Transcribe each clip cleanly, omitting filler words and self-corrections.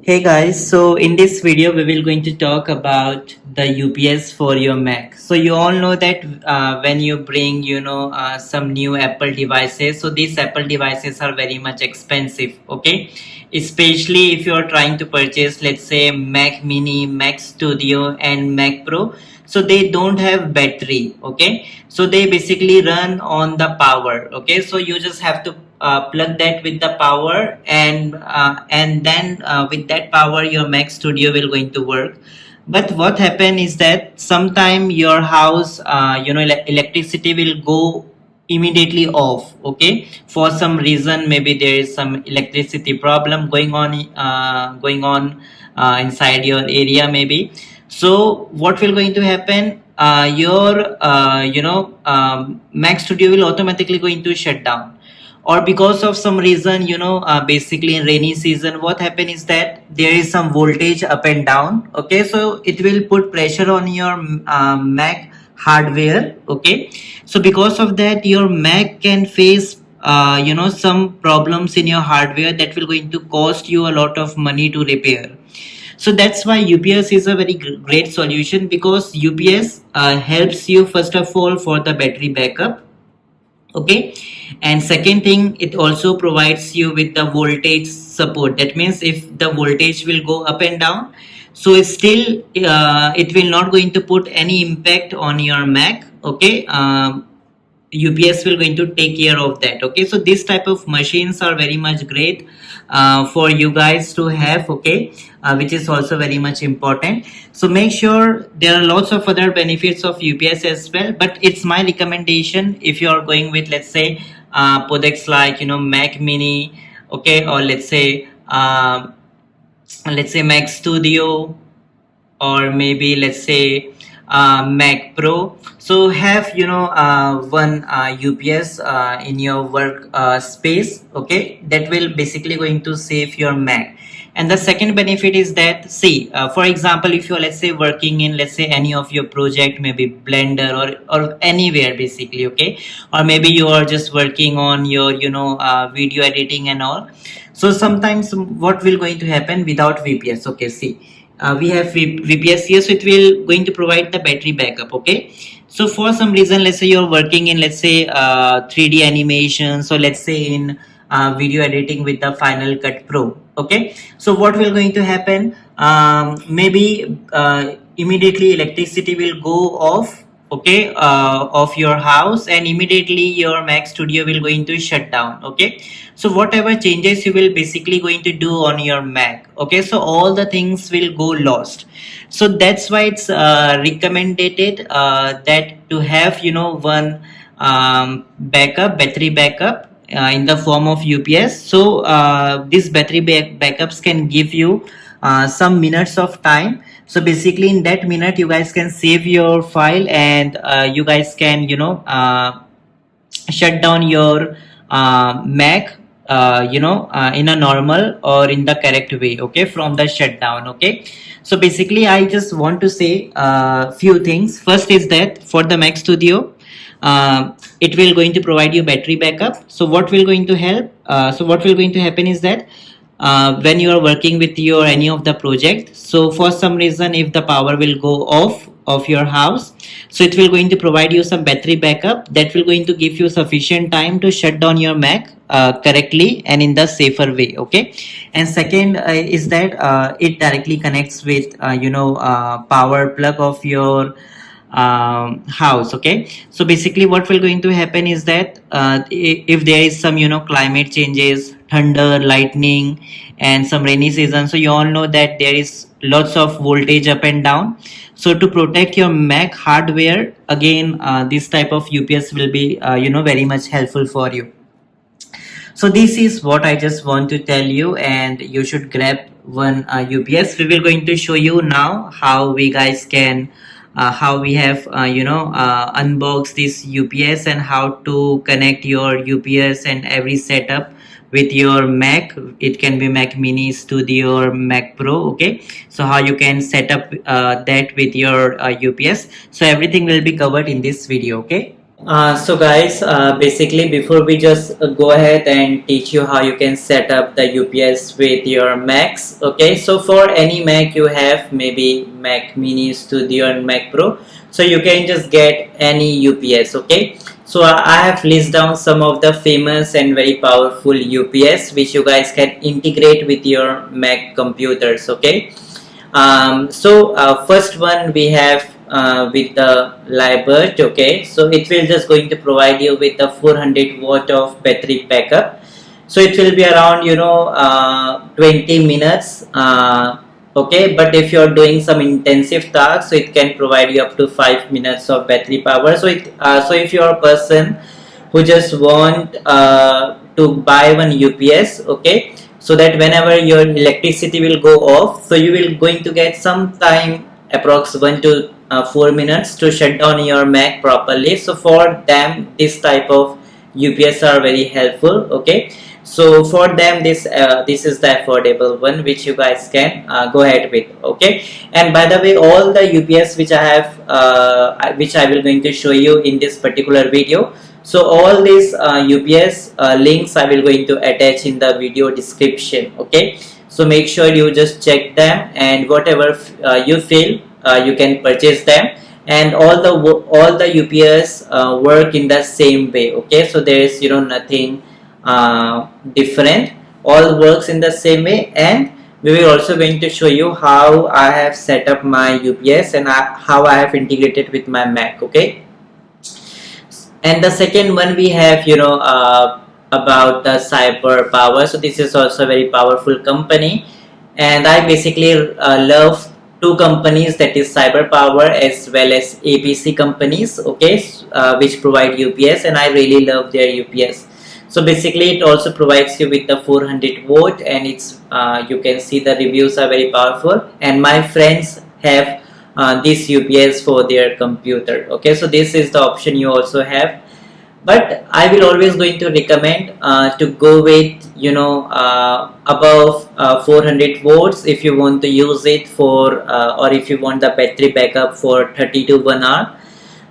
Hey guys, so in this video we will going to talk about the UPS for your Mac. So you all know that when you bring some new Apple devices, so these Apple devices are very much expensive, okay? Especially if you are trying to purchase, let's say, Mac Mini, Mac Studio and Mac Pro. So they don't have battery, okay? So they basically run on the power, okay? So you just have to plug that with the power, and then with that power your Mac Studio will going to work. But what happen is that sometime your house electricity will go immediately off, okay? For some reason, maybe there is some electricity problem going on inside your area maybe. So what will going to happen, your Mac Studio will automatically going to shut down. Or because of some reason, basically in rainy season what happen is that there is some voltage up and down, okay? So it will put pressure on your Mac hardware, okay? So because of that your Mac can face some problems in your hardware that will going to cost you a lot of money to repair. So that's why UPS is a very great solution, because UPS helps you first of all for the battery backup, okay? And second thing, it also provides you with the voltage support. That means if the voltage will go up and down, so it's still it will not going to put any impact on your Mac, okay? UPS will going to take care of that, okay? So this type of machines are very much great for you guys to have, okay? Which is also very much important. So make sure, there are lots of other benefits of UPS as well, but it's my recommendation if you are going with, let's say, products like Mac Mini, okay, or let's say Mac Studio, or maybe let's say Mac Pro. So have one UPS in your work space, okay? That will basically going to save your Mac. And the second benefit is that, see, for example, if you're, let's say, working in, let's say, any of your project, maybe Blender or anywhere basically, okay? Or maybe you are just working on your video editing and all. So sometimes what will going to happen without VPS, okay? See, we have VPS here, so it will going to provide the battery backup, okay? So for some reason, let's say you're working in, let's say, 3D animation, so let's say in video editing with the Final Cut Pro, okay? So what will going to happen, maybe immediately electricity will go off, okay, of your house, and immediately your Mac Studio will going to shut down, okay? So whatever changes you will basically going to do on your Mac, okay, so all the things will go lost. So that's why it's recommended that to have one battery backup in the form of UPS. So these battery backups can give you some minutes of time. So basically in that minute you guys can save your file, and you guys can shut down your Mac in a normal or in the correct way, okay, from the shutdown, okay? So basically I just want to say few things. First is that for the Mac Studio, it will going to provide you battery backup. So what will going to help, so what will going to happen is that when you are working with your any of the project, so for some reason if the power will go off of your house, so it will going to provide you some battery backup that will going to give you sufficient time to shut down your Mac correctly and in the safer way, okay? And second is that it directly connects with power plug of your house, okay? So basically what will going to happen is that if there is some climate changes, thunder, lightning, and some rainy season, so you all know that there is lots of voltage up and down. So to protect your Mac hardware, again this type of UPS will be very much helpful for you. So this is what I just want to tell you, and you should grab one UPS. We will going to show you now how we guys can how we have unboxed this UPS, and how to connect your UPS and every setup with your Mac. It can be Mac Mini, Studio, or Mac Pro, okay? So how you can set up that with your UPS. So everything will be covered in this video, okay? So guys, basically before we just go ahead and teach you how you can set up the UPS with your Macs. Okay, so for any Mac you have, maybe Mac Mini Studio and Mac Pro, so you can just get any UPS. Okay, so I have list down some of the famous and very powerful UPS which you guys can integrate with your Mac computers. Okay, first one we have with the Libert. Okay, so it will just going to provide you with the 400 watt of battery backup. So it will be around 20 minutes. Okay, but if you're doing some intensive tasks, so it can provide you up to 5 minutes of battery power. So if you're a person who just want to buy one UPS, okay, so that whenever your electricity will go off, so you will going to get some time, approx 1 to 4 minutes, to shut down your Mac properly. So for them this type of UPS are very helpful. Okay, so for them this is the affordable one which you guys can go ahead with. Okay, and by the way, all the UPS which I have which I will going to show you in this particular video, so all these UPS links I will going to attach in the video description. Okay, so make sure you just check them, and whatever you feel you can purchase them. And all the UPS work in the same way. Okay, so there is nothing different, all works in the same way. And we will also going to show you how I have set up my UPS and how I have integrated with my Mac. Okay, and the second one we have about the Cyber Power. So this is also a very powerful company, and I basically love two companies, that is Cyber Power as well as APC companies. Okay, which provide UPS, and I really love their UPS. So basically it also provides you with the 400 watt, and it's you can see the reviews are very powerful, and my friends have this UPS for their computer. Okay, so this is the option you also have, but I will always going to recommend to go with above 400 volts if you want to use it for or if you want the battery backup for 30 to 1 hour.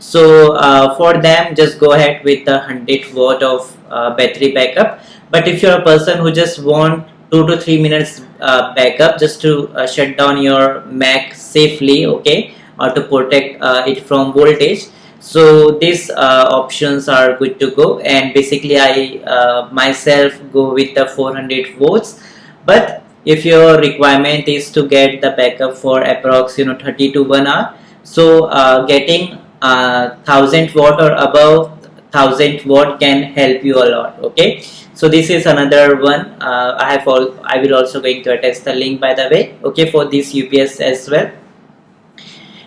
So for them just go ahead with the 100 watt of battery backup. But if you're a person who just want 2 to 3 minutes backup just to shut down your Mac safely, okay, or to protect it from voltage, so these options are good to go. And basically I myself go with the 400 volts. But if your requirement is to get the backup for approx 30 to 1 hour, so getting 1000 watt or above 1000 watt can help you a lot. Okay, so this is another one. I will also going to attach the link, by the way, okay, for this UPS as well.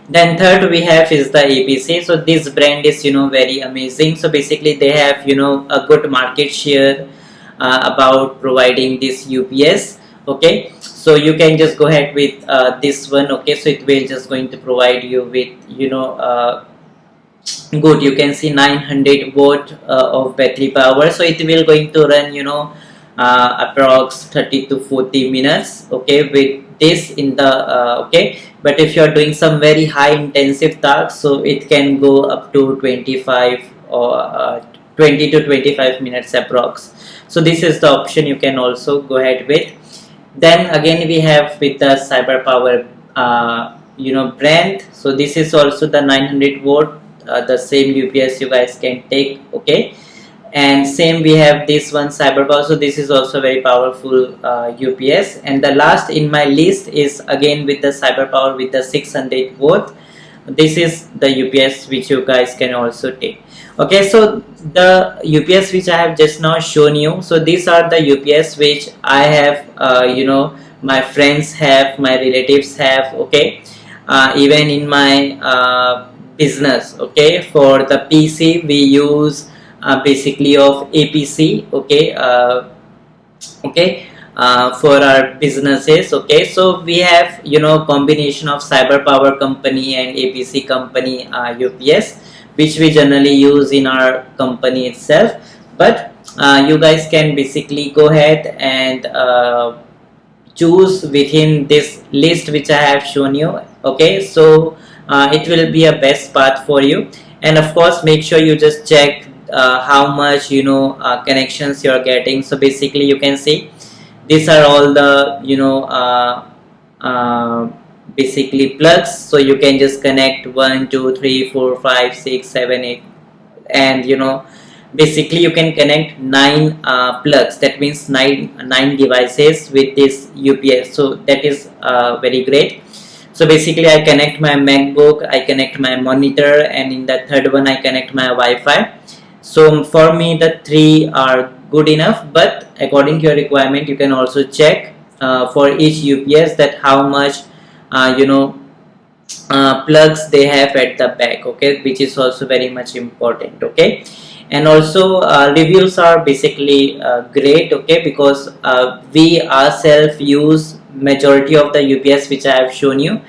Then third we have is the APC. So this brand is very amazing. So basically they have a good market share about providing this UPS. Okay, so you can just go ahead with this one. Okay, so it will just going to provide you with good, you can see 900 watt of battery power. So it will going to run approx 30 to 40 minutes, okay, with this in the okay. But if you are doing some very high intensive tasks, so it can go up to 25 or 20 to 25 minutes approx. So this is the option you can also go ahead with. Then again we have with the Cyber Power brand. So this is also the 900 watt, the same UPS you guys can take. Okay, and same we have this one Cyber Power. So this is also very powerful UPS. And the last in my list is again with the Cyber Power with the 600 watt. This is the UPS which you guys can also take. Okay, so the UPS which I have just now shown you, so these are the UPS which I have my friends have, my relatives have. Okay, even in my business. Okay, for the PC we use basically of APC. Okay, for our businesses. Okay, so we have combination of Cyber Power company and APC company UPS, which we generally use in our company itself. But you guys can basically go ahead and choose within this list which I have shown you. Okay, so it will be a best path for you. And of course, make sure you just check how much connections you're getting. So basically you can see these are all the uh, basically plugs. So you can just connect 1 2 3 4 5 6 7 8, and basically you can connect 9 plugs. That means nine devices with this UPS. So that is very great. So basically I connect my MacBook, I connect my monitor, and in the third one I connect my Wi-Fi. So for me the three are good enough, but according to your requirement you can also check for each UPS that how much uh, you know plugs they have at the back, okay, which is also very much important, okay. And also reviews are basically great, okay, because we ourselves use majority of the UPS which I have shown you,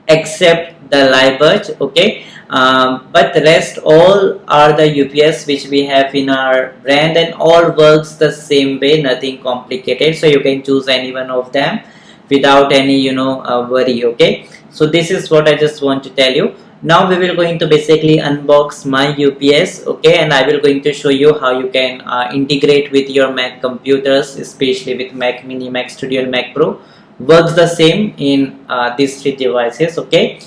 except the Liebherr, okay. But the rest all are the UPS which we have in our brand, and all works the same way, nothing complicated. So you can choose any one of them without any worry, okay. So this is what I just want to tell you. Now we will going to basically unbox my UPS, okay, and I will going to show you how you can integrate with your Mac computers, especially with Mac Mini, Mac Studio, and Mac Pro. Works the same in these three devices, okay.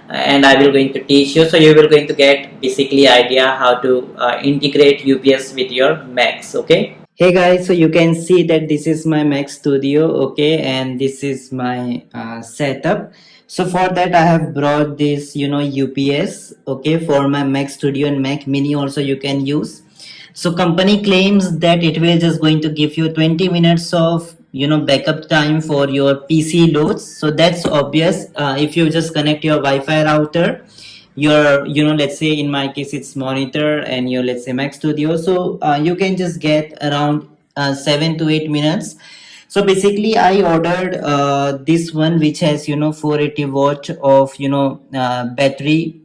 And I will going to teach you, so you will going to get basically idea how to integrate UPS with your Macs, okay. Hey guys, so you can see that this is my Mac Studio, okay, and this is my setup. So for that I have brought this UPS, okay, for my Mac Studio and Mac Mini also you can use. So company claims that it will just going to give you 20 minutes of backup time for your PC loads. So that's obvious. If you just connect your Wi-Fi router, your let's say in my case it's monitor and your let's say Mac Studio, so you can just get around 7 to 8 minutes. So basically I ordered this one which has 480 watt of battery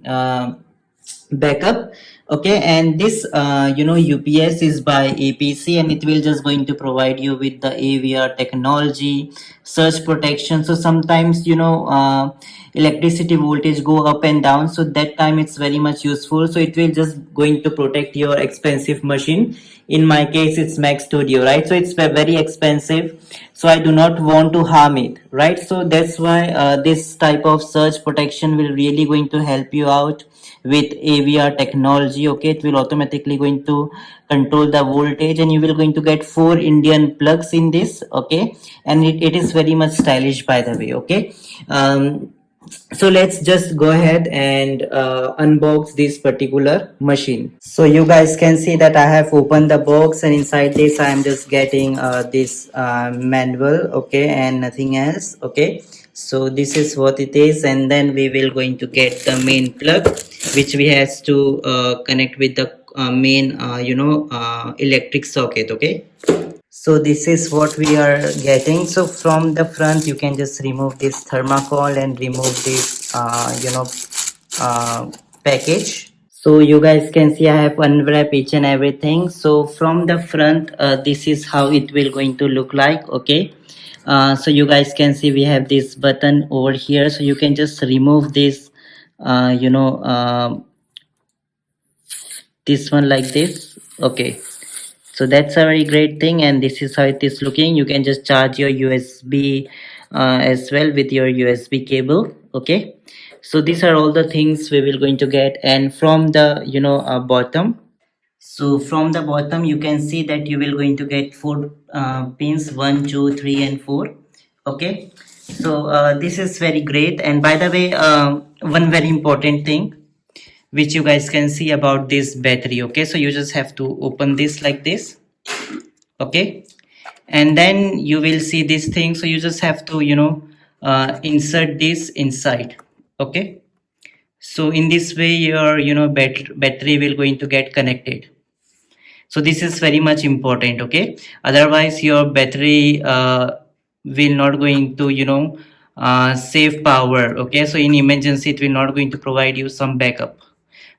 backup, okay. And this UPS is by APC, and it will just going to provide you with the AVR technology, surge protection. So sometimes electricity voltage go up and down, so that time it's very much useful. So it will just going to protect your expensive machine. In my case it's Mac Studio, right? So it's very expensive, so I do not want to harm it, right? So that's why this type of surge protection will really going to help you out with AVR technology, okay. It will automatically going to control the voltage, and you will going to get 4 Indian plugs in this, okay. And it is very much stylish, by the way, okay. So let's just go ahead and unbox this particular machine. So you guys can see that I have opened the box, and inside this I am just getting this manual, okay, and nothing else, okay. So this is what it is, and then we will going to get the main plug which we has to connect with the main electric socket, okay. So this is what we are getting. So from the front you can just remove this thermocol and remove this package. So you guys can see I have unwrapped each and everything. So from the front this is how it will going to look like, okay. So you guys can see we have this button over here, so you can just remove this uh, you know uh, this one like this, okay. So that's a very great thing, and this is how it is looking. You can just charge your USB as well with your USB cable, okay. So these are all the things we will going to get. And from the bottom, so from the bottom you can see that you will going to get 4 pins, 1 2 3 and 4, okay. So this is very great. And by the way, one very important thing which you guys can see about this battery, okay. So you just have to open this like this, okay, and then you will see this thing. So you just have to insert this inside, okay. So in this way your battery will going to get connected. So this is very much important, okay. Otherwise your battery will not going to save power, okay. So in emergency it will not going to provide you some backup.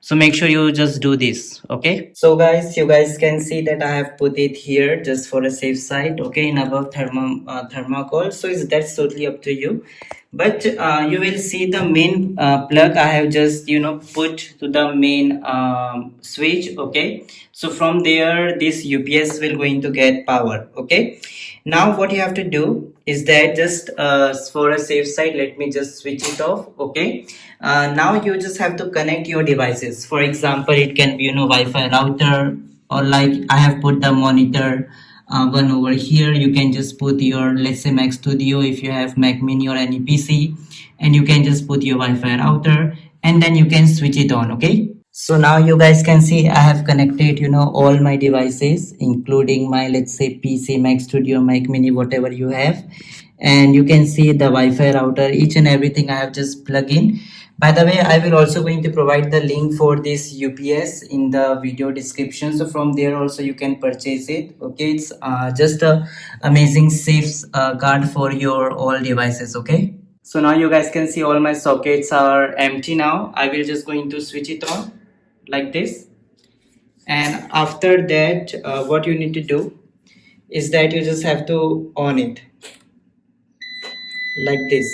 So make sure you just do this, okay. So guys, you guys can see that I have put it here just for a safe side, okay, in above thermocol. So that's totally up to you. but you will see the main plug I have just put to the main switch. Okay, so from there this UPS will going to get power. Okay, now what you have to do is that just for a safe side, let me just switch it off. Okay, now you just have to connect your devices. For example, it can be Wi-Fi router, or like I have put the monitor one over here. You can just put your, let's say, Mac Studio if you have Mac Mini or any PC, and you can just put your Wi-Fi router, and then you can switch it on. Okay, so now you guys can see I have connected all my devices, including my, let's say, PC, Mac Studio, Mac Mini, whatever you have, and you can see the Wi-Fi router, each and everything I have just plugged in. By the way, I will also going to provide the link for this UPS in the video description. So from there also you can purchase it. Okay, it's just a amazing safe guard for your all devices. Okay. So now you guys can see all my sockets are empty now. I will just going to switch it on like this. And after that, what you need to do is that you just have to on it like this.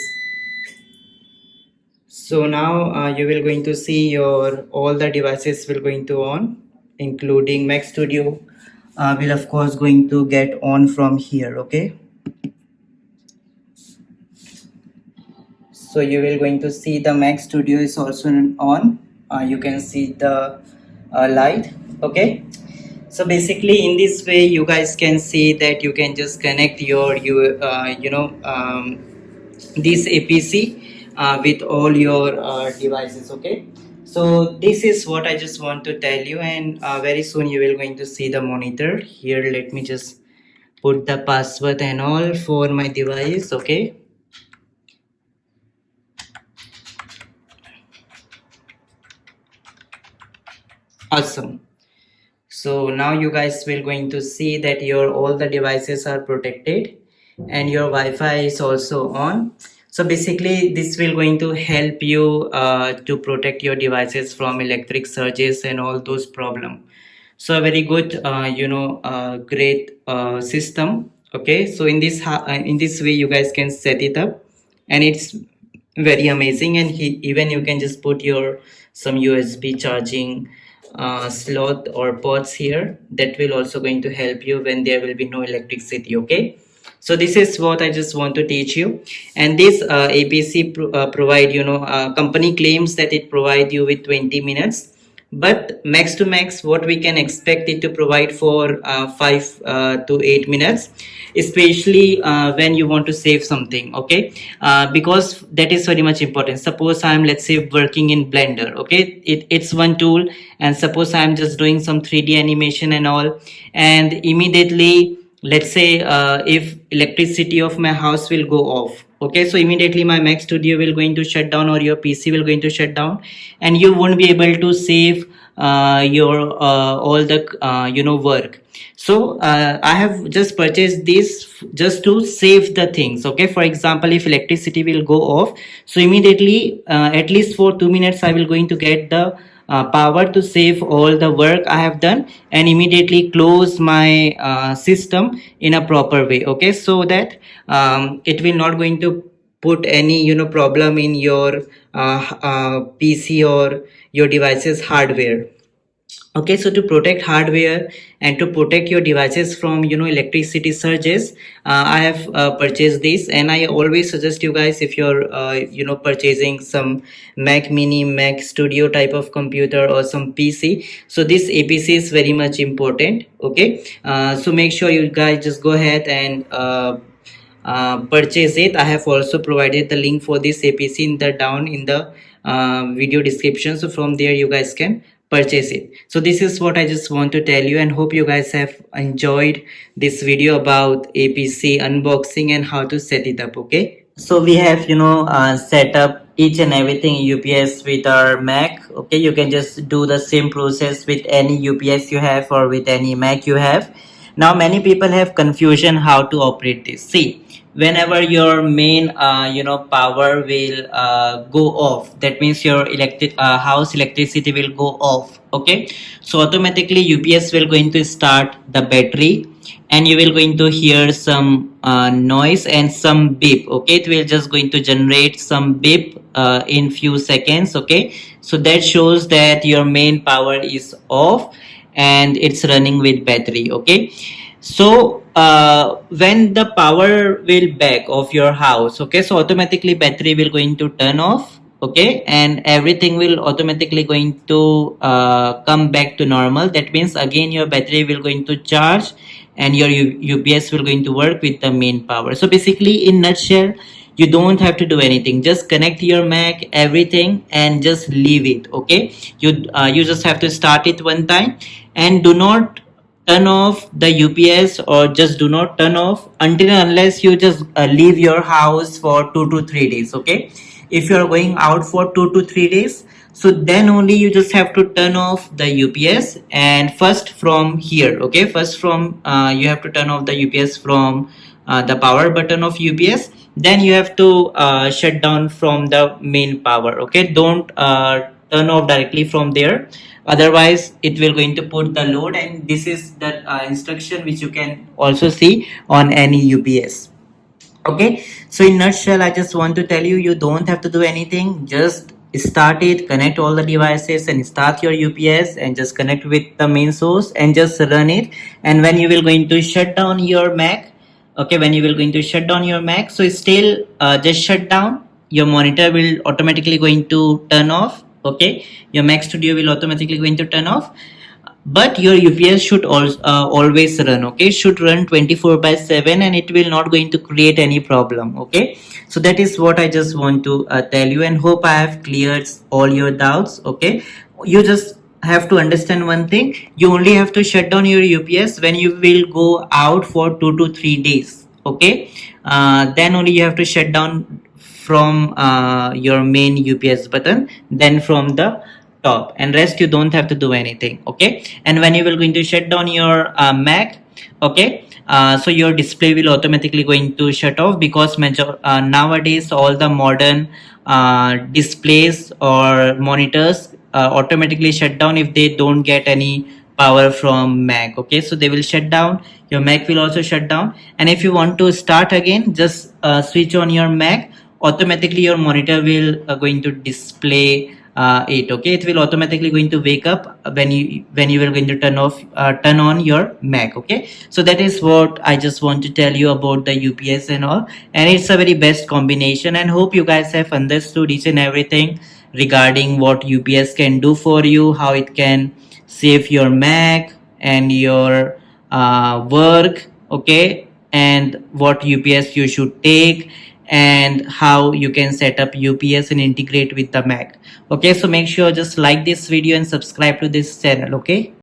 So now you will going to see your all the devices will going to on, including Mac Studio will of course going to get on from here. Okay, so you will going to see the Mac Studio is also on. You can see the light. Okay, so basically in this way you guys can see that you can just connect your this APC with all your devices. Okay, so this is what I just want to tell you, and very soon you will going to see the monitor here. Let me just put the password and all for my device. Okay, awesome. So now you guys will going to see that your all the devices are protected and your Wi-Fi is also on. So basically this will going to help you to protect your devices from electric surges and all those problem. So a very good great system. Okay, so in this way you guys can set it up, and it's very amazing. And even you can just put your some USB charging slot or ports here, that will also going to help you when there will be no electricity. Okay, so this is what I just want to teach you. And this APC provide company claims that it provide you with 20 minutes, but max to max what we can expect it to provide for 5 to 8 minutes, especially when you want to save something. Okay, because that is very much important. Suppose I am, let's say, working in Blender. Okay, it's one tool, and suppose I am just doing some 3D animation and all, and immediately, let's say, if electricity of my house will go off. Okay, so immediately my Mac Studio will going to shut down, or your PC will going to shut down, and you won't be able to save your all the work. So I have just purchased this just to save the things. Okay, for example, if electricity will go off, so immediately at least for 2 minutes I will going to get the power to save all the work I have done, and immediately close my system in a proper way. Okay, so that it will not going to put any problem in your PC or your device's hardware. Okay, so to protect hardware and to protect your devices from electricity surges, I have purchased this. And I always suggest you guys, if you're purchasing some Mac Mini, Mac Studio type of computer or some PC, so this APC is very much important. Okay, so make sure you guys just go ahead and purchase it. I have also provided the link for this APC in the down in the video description, so from there you guys can purchase it. So this is what I just want to tell you, and hope you guys have enjoyed this video about APC unboxing and how to set it up. Okay, so we have set up each and everything UPS with our Mac. Okay, you can just do the same process with any UPS you have or with any Mac you have. Now many people have confusion how to operate this. See, whenever your main power will go off, that means your house electricity will go off. Okay, so automatically UPS will going to start the battery, and you will going to hear some noise and some beep. Okay, it will just going to generate some beep in few seconds. Okay, so that shows that your main power is off and it's running with battery. Okay, so when the power will back of your house, okay, so automatically battery will going to turn off. Okay, and everything will automatically going to come back to normal. That means again your battery will going to charge and your UPS will going to work with the main power. So basically in nutshell, you don't have to do anything, just connect your Mac, everything, and just leave it. Okay, you just have to start it one time, and do not turn off the UPS, or just do not turn off until and unless you just leave your house for 2 to 3 days. Okay, if you are going out for 2 to 3 days, so then only you just have to turn off the UPS, and first from here. Okay, first from you have to turn off the UPS from the power button of UPS, then you have to shut down from the main power. Okay, don't turn off directly from there, otherwise it will going to put the load, and this is the instruction which you can also see on any UPS. Okay, so in nutshell, I just want to tell you, you don't have to do anything, just start it, connect all the devices and start your UPS, and just connect with the main source and just run it. And when you will going to shut down your Mac, okay, when you will going to shut down your Mac, so still just shut down, your monitor will automatically going to turn off. Okay, your Mac Studio will automatically going to turn off, but your UPS should also always run. Okay, should run 24/7, and it will not going to create any problem. Okay, so that is what I just want to tell you, and hope I have cleared all your doubts. Okay, you just have to understand one thing, you only have to shut down your UPS when you will go out for 2 to 3 days. Okay, then only you have to shut down from your main UPS button, then from the top, and rest you don't have to do anything. Okay, and when you will going to shut down your Mac, okay, so your display will automatically going to shut off, because nowadays all the modern displays or monitors automatically shut down if they don't get any power from Mac. Okay, so they will shut down, your Mac will also shut down, and if you want to start again, just switch on your Mac, automatically your monitor will going to display it. Okay, it will automatically going to wake up when you are going to turn on your Mac. Okay, so that is what I just want to tell you about the UPS and all, and it's a very best combination, and hope you guys have understood each and everything regarding what UPS can do for you, how it can save your Mac and your work. Okay, and what UPS you should take, and how you can set up UPS and integrate with the Mac. Okay, so make sure just like this video and subscribe to this channel. Okay.